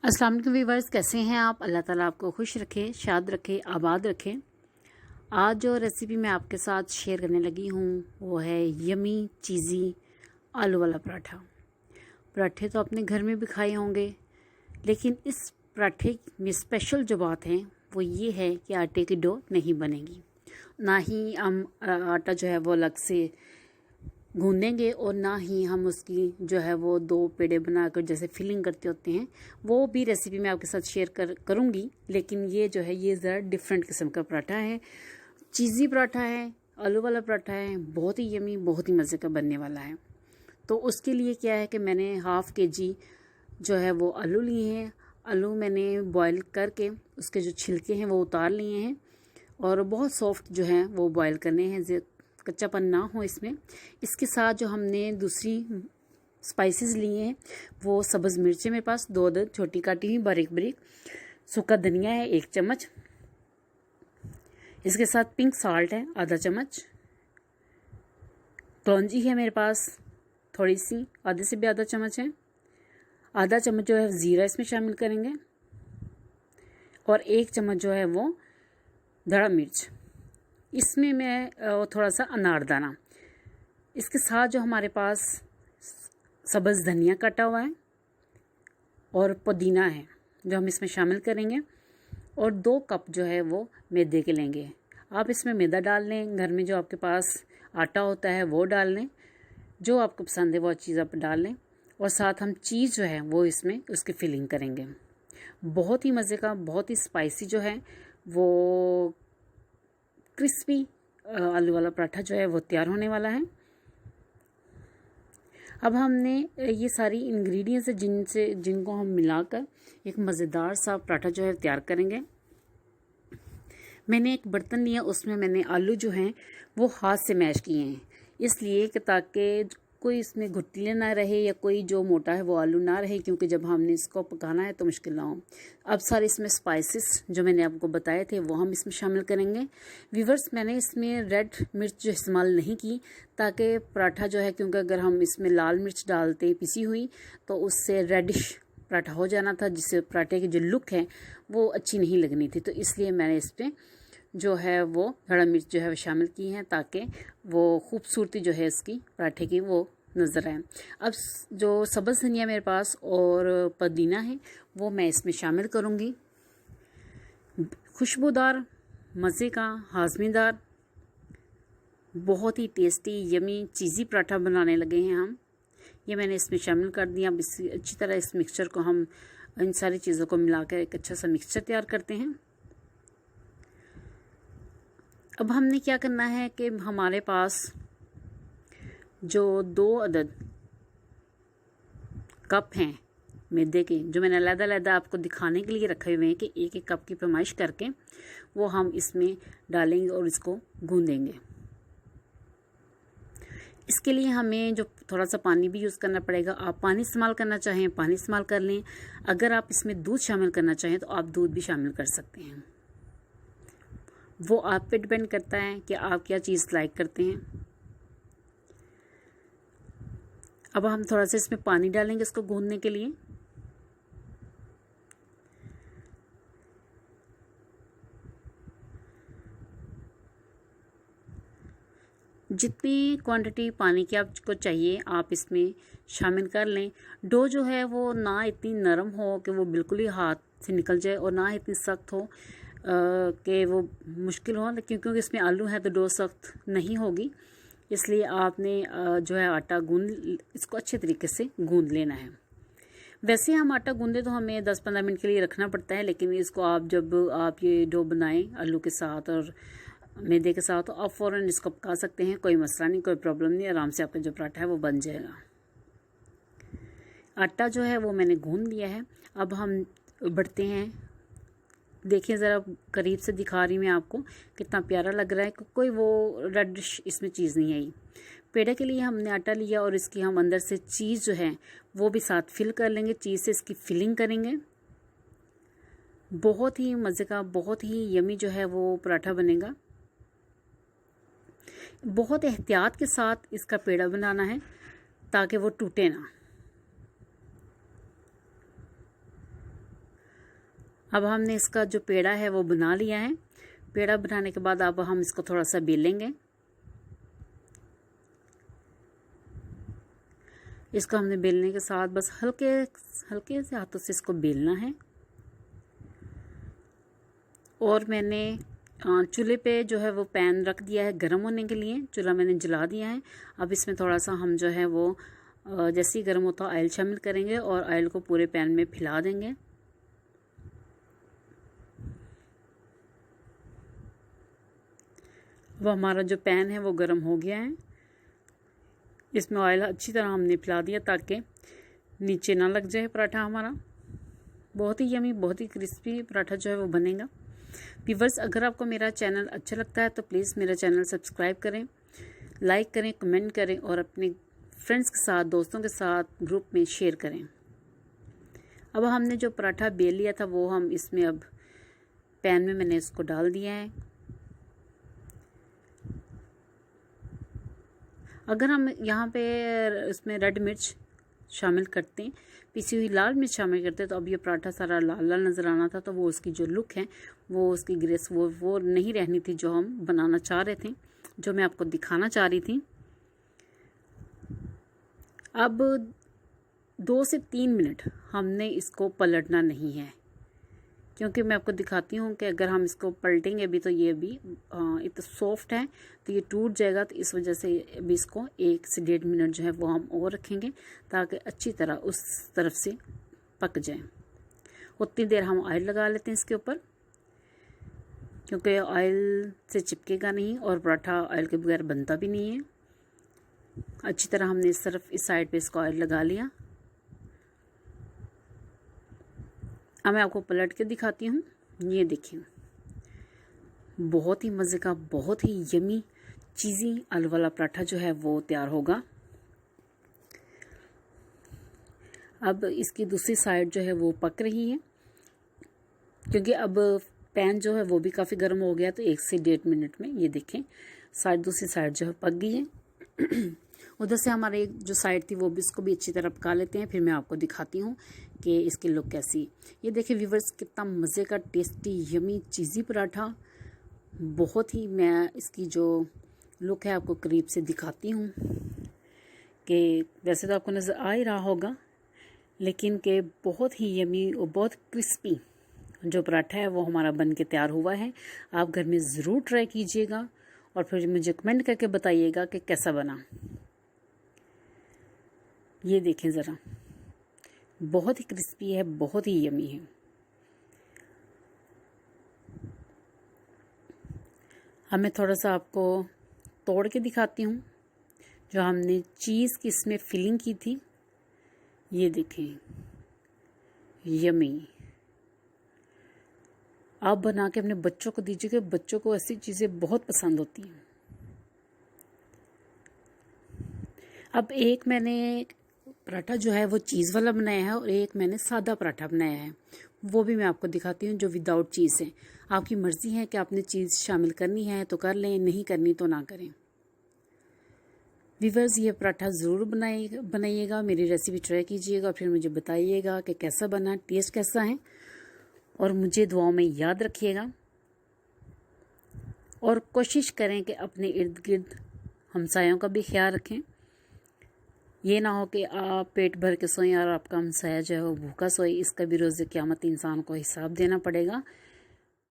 अस्सलाम वालेकुम व्यूअर्स, कैसे हैं आप। अल्लाह ताला आपको खुश रखे, शाद रखे, आबाद रखे। आज जो रेसिपी मैं आपके साथ शेयर करने लगी हूँ वो है यमी चीज़ी आलू वाला पराठा। पराठे तो अपने घर में भी खाए होंगे, लेकिन इस पराठे में स्पेशल जो बात है वो ये है कि आटे की डो नहीं बनेगी, ना ही हम आटा जो है वो अलग से गूंदेंगे और ना ही हम उसकी जो है वो दो पेड़े बनाकर जैसे फिलिंग करते होते हैं वो भी रेसिपी मैं आपके साथ शेयर करूँगी। लेकिन ये जो है ये ज़रा डिफरेंट किस्म का पराठा है, चीज़ी पराठा है, आलू वाला पराठा है, बहुत ही यमी, बहुत ही मज़े का बनने वाला है। तो उसके लिए क्या है कि मैंने हाफ़ KG जो है वो आलू लिए हैं। आलू मैंने बॉईल करके उसके जो छिलके हैं वो उतार लिए हैं और बहुत सॉफ्ट जो है वो बॉईल करने हैं, कच्चापन ना हो इसमें। इसके साथ जो हमने दूसरी स्पाइसेस लिए हैं वो सब्ज़ मिर्चें मेरे पास 2 अदद छोटी काटी हुई बारीक बारीक, सूखा धनिया है 1 चम्मच, इसके साथ पिंक साल्ट है आधा चम्मच, कलौंजी है मेरे पास थोड़ी सी, आधे से भी आधा चम्मच है, आधा चम्मच जो है ज़ीरा इसमें शामिल करेंगे और 1 चम्मच जो है वो धड़ा मिर्च, इसमें मैं थोड़ा सा अनारदाना। इसके साथ जो हमारे पास सब्ज़ धनिया कटा हुआ है और पुदीना है जो हम इसमें शामिल करेंगे, और 2 कप जो है वो मैदे के लेंगे। आप इसमें मैदा डाल लें, घर में जो आपके पास आटा होता है वो डाल लें, जो आपको पसंद है वो चीज़ आप डाल लें। और साथ हम चीज़ जो है वो इसमें उसकी फिलिंग करेंगे। बहुत ही मज़े का, बहुत ही स्पाइसी जो है वो क्रिस्पी आलू वाला पराठा जो है वो तैयार होने वाला है। अब हमने ये सारी इंग्रेडिएंट्स जिनको हम मिलाकर एक मज़ेदार सा पराठा जो है तैयार करेंगे। मैंने एक बर्तन लिया, उसमें मैंने आलू जो हैं वो हाथ से मैश किए हैं, इसलिए कि ताकि कोई इसमें घुटले ना रहे या कोई जो मोटा है वो आलू ना रहे, क्योंकि जब हमने इसको पकाना है तो मुश्किल ना हो। अब सारे इसमें स्पाइसेस जो मैंने आपको बताए थे वो हम इसमें शामिल करेंगे। व्यूअर्स, मैंने इसमें रेड मिर्च जो इस्तेमाल नहीं की, ताकि पराठा जो है, क्योंकि अगर हम इसमें लाल मिर्च डालते पिसी हुई तो उससे रेडिश पराठा हो जाना था, जिससे पराठे की जो लुक है वो अच्छी नहीं लगनी थी। तो इसलिए मैंने इस पर जो है वो हरा मिर्च जो है वो शामिल की हैं, ताकि वो खूबसूरती जो है इसकी पराठे की वो नज़र आए। अब जो सब्ज़ धनिया मेरे पास और पुदीना है वो मैं इसमें शामिल करूँगी। खुशबूदार, मज़े का, हाज़मेदार, बहुत ही टेस्टी यमी चीज़ी पराठा बनाने लगे हैं हम। ये मैंने इसमें शामिल कर दिया। अब इस अच्छी तरह इस मिक्सचर को हम इन सारी चीज़ों को मिलाकर एक अच्छा सा मिक्सचर तैयार करते हैं। अब हमने क्या करना है कि हमारे पास जो 2 अदद कप हैं मैदे के, जो मैंने अलग-अलग आपको दिखाने के लिए रखे हुए हैं कि एक एक कप की पैमाइश करके वो हम इसमें डालेंगे और इसको गूंदेंगे। इसके लिए हमें जो थोड़ा सा पानी भी यूज़ करना पड़ेगा। आप पानी इस्तेमाल करना चाहें पानी इस्तेमाल कर लें, अगर आप इसमें दूध शामिल करना चाहें तो आप दूध भी शामिल कर सकते हैं। वो आप पे डिपेंड करता है कि आप क्या चीज़ लाइक करते हैं। अब हम थोड़ा सा इसमें पानी डालेंगे इसको गूंदने के लिए। जितनी क्वांटिटी पानी की आपको चाहिए आप इसमें शामिल कर लें। डो जो है वो ना इतनी नरम हो कि वो बिल्कुल ही हाथ से निकल जाए और ना इतनी सख्त हो कि वो मुश्किल हो, क्योंकि इसमें आलू है तो डो सख्त नहीं होगी। इसलिए आपने जो है आटा गूंद इसको अच्छे तरीके से गूंद लेना है। वैसे हम आटा गूंदे तो हमें 10-15 मिनट के लिए रखना पड़ता है, लेकिन इसको आप जब आप ये डो बनाएं आलू के साथ और मैदे के साथ तो आप फ़ौरन इसको पका सकते हैं, कोई मसला नहीं, कोई प्रॉब्लम नहीं, आराम से आपका जो पराठा है वो बन जाएगा। आटा जो है वो मैंने गूंद लिया है। अब हम बढ़ते हैं, देखिए ज़रा करीब से दिखा रही मैं आपको कितना प्यारा लग रहा है, कोई वो रेडिश इसमें चीज़ नहीं आई। पेड़े के लिए हमने आटा लिया और इसकी हम अंदर से चीज़ जो है वो भी साथ फिल कर लेंगे, चीज़ से इसकी फिलिंग करेंगे। बहुत ही मज़े का, बहुत ही यमी जो है वो पराठा बनेगा। बहुत एहतियात के साथ इसका पेड़ा बनाना है ताकि वो टूटे ना। अब हमने इसका जो पेड़ा है वो बना लिया है। पेड़ा बनाने के बाद अब हम इसको थोड़ा सा बेलेंगे। इसको हमने बेलने के साथ बस हल्के हल्के से हाथों से इसको बेलना है। और मैंने चूल्हे पे जो है वो पैन रख दिया है गर्म होने के लिए। चूल्हा मैंने जला दिया है। अब इसमें थोड़ा सा हम जो है वो जैसे ही गर्म होता ऑयल शामिल करेंगे और ऑयल को पूरे पैन में फैला देंगे। अब हमारा जो पैन है वो गर्म हो गया है। इसमें ऑयल अच्छी तरह हमने फैला दिया ताकि नीचे ना लग जाए पराठा हमारा। बहुत ही यमी, बहुत ही क्रिस्पी पराठा जो है वो बनेगा। व्यूअर्स, अगर आपको मेरा चैनल अच्छा लगता है तो प्लीज़ मेरा चैनल सब्सक्राइब करें, लाइक करें, कमेंट करें और अपने फ्रेंड्स के साथ, दोस्तों के साथ ग्रुप में शेयर करें। अब हमने जो पराठा बेल लिया था वो हम इसमें अब पैन में मैंने इसको डाल दिया है। अगर हम यहाँ पे इसमें रेड मिर्च शामिल करते हैं, पिसी हुई लाल मिर्च शामिल करते हैं, तो अब ये पराठा सारा लाल लाल नज़र आना था। तो वो उसकी जो लुक है, वो उसकी ग्रेस वो नहीं रहनी थी जो हम बनाना चाह रहे थे, जो मैं आपको दिखाना चाह रही थी। अब 2 से 3 मिनट हमने इसको पलटना नहीं है, क्योंकि मैं आपको दिखाती हूँ कि अगर हम इसको पलटेंगे अभी तो ये भी इतना सॉफ्ट है तो ये टूट जाएगा। तो इस वजह से अभी इसको 1 से 1.5 मिनट जो है वो हम और रखेंगे ताकि अच्छी तरह उस तरफ से पक जाए। उतनी देर हम ऑयल लगा लेते हैं इसके ऊपर, क्योंकि ऑयल से चिपकेगा नहीं और पराठा ऑयल के बगैर बनता भी नहीं है। अच्छी तरह हमने इस तरफ इस साइड पे इसको ऑयल लगा लिया। अब मैं आपको पलट के दिखाती हूँ। ये देखिए, बहुत ही मज़े का, बहुत ही यमी चीज़ी आलू वाला पराठा जो है वो तैयार होगा। अब इसकी दूसरी साइड जो है वो पक रही है, क्योंकि अब पैन जो है वो भी काफ़ी गर्म हो गया। तो 1 से 1.5 मिनट में ये देखें दूसरी साइड जो है पक गई है। उधर से हमारे एक जो साइड थी वो भी, इसको भी अच्छी तरह पका लेते हैं, फिर मैं आपको दिखाती हूँ कि इसकी लुक कैसी। ये देखिए व्यूअर्स, कितना मज़े का टेस्टी यमी चीज़ी पराठा। बहुत ही, मैं इसकी जो लुक है आपको करीब से दिखाती हूँ कि वैसे तो आपको नज़र आ ही रहा होगा, लेकिन कि बहुत ही यमी और बहुत क्रिस्पी जो पराठा है वो हमारा बन के तैयार हुआ है। आप घर में ज़रूर ट्राई कीजिएगा और फिर मुझे कमेंट करके बताइएगा कि कैसा बना। ये देखें ज़रा, बहुत ही क्रिस्पी है, बहुत ही यमी है। अब मैं थोड़ा सा आपको तोड़ के दिखाती हूँ जो हमने चीज़ की इसमें फिलिंग की थी। ये देखें, यमी। आप बना के अपने बच्चों को दीजिएगा, बच्चों को ऐसी चीज़ें बहुत पसंद होती हैं। अब एक मैंने पराठा जो है वो चीज़ वाला बनाया है और एक मैंने सादा पराठा बनाया है, वो भी मैं आपको दिखाती हूँ जो विदाउट चीज़ है। आपकी मर्ज़ी है कि आपने चीज़ शामिल करनी है तो कर लें, नहीं करनी तो ना करें। व्यूअर्स, ये पराठा ज़रूर बनाइएगा, मेरी रेसिपी ट्राई कीजिएगा, फिर मुझे बताइएगा कि कैसा बना, टेस्ट कैसा है, और मुझे दुआओं में याद रखिएगा। और कोशिश करें कि अपने इर्द गिर्द हमसायों का भी ख्याल रखें। ये ना हो कि आप पेट भर के सोएं और आपका हमसाया जो है वो भूखा सोए। इसका भी रोज़े क़यामत इंसान को हिसाब देना पड़ेगा।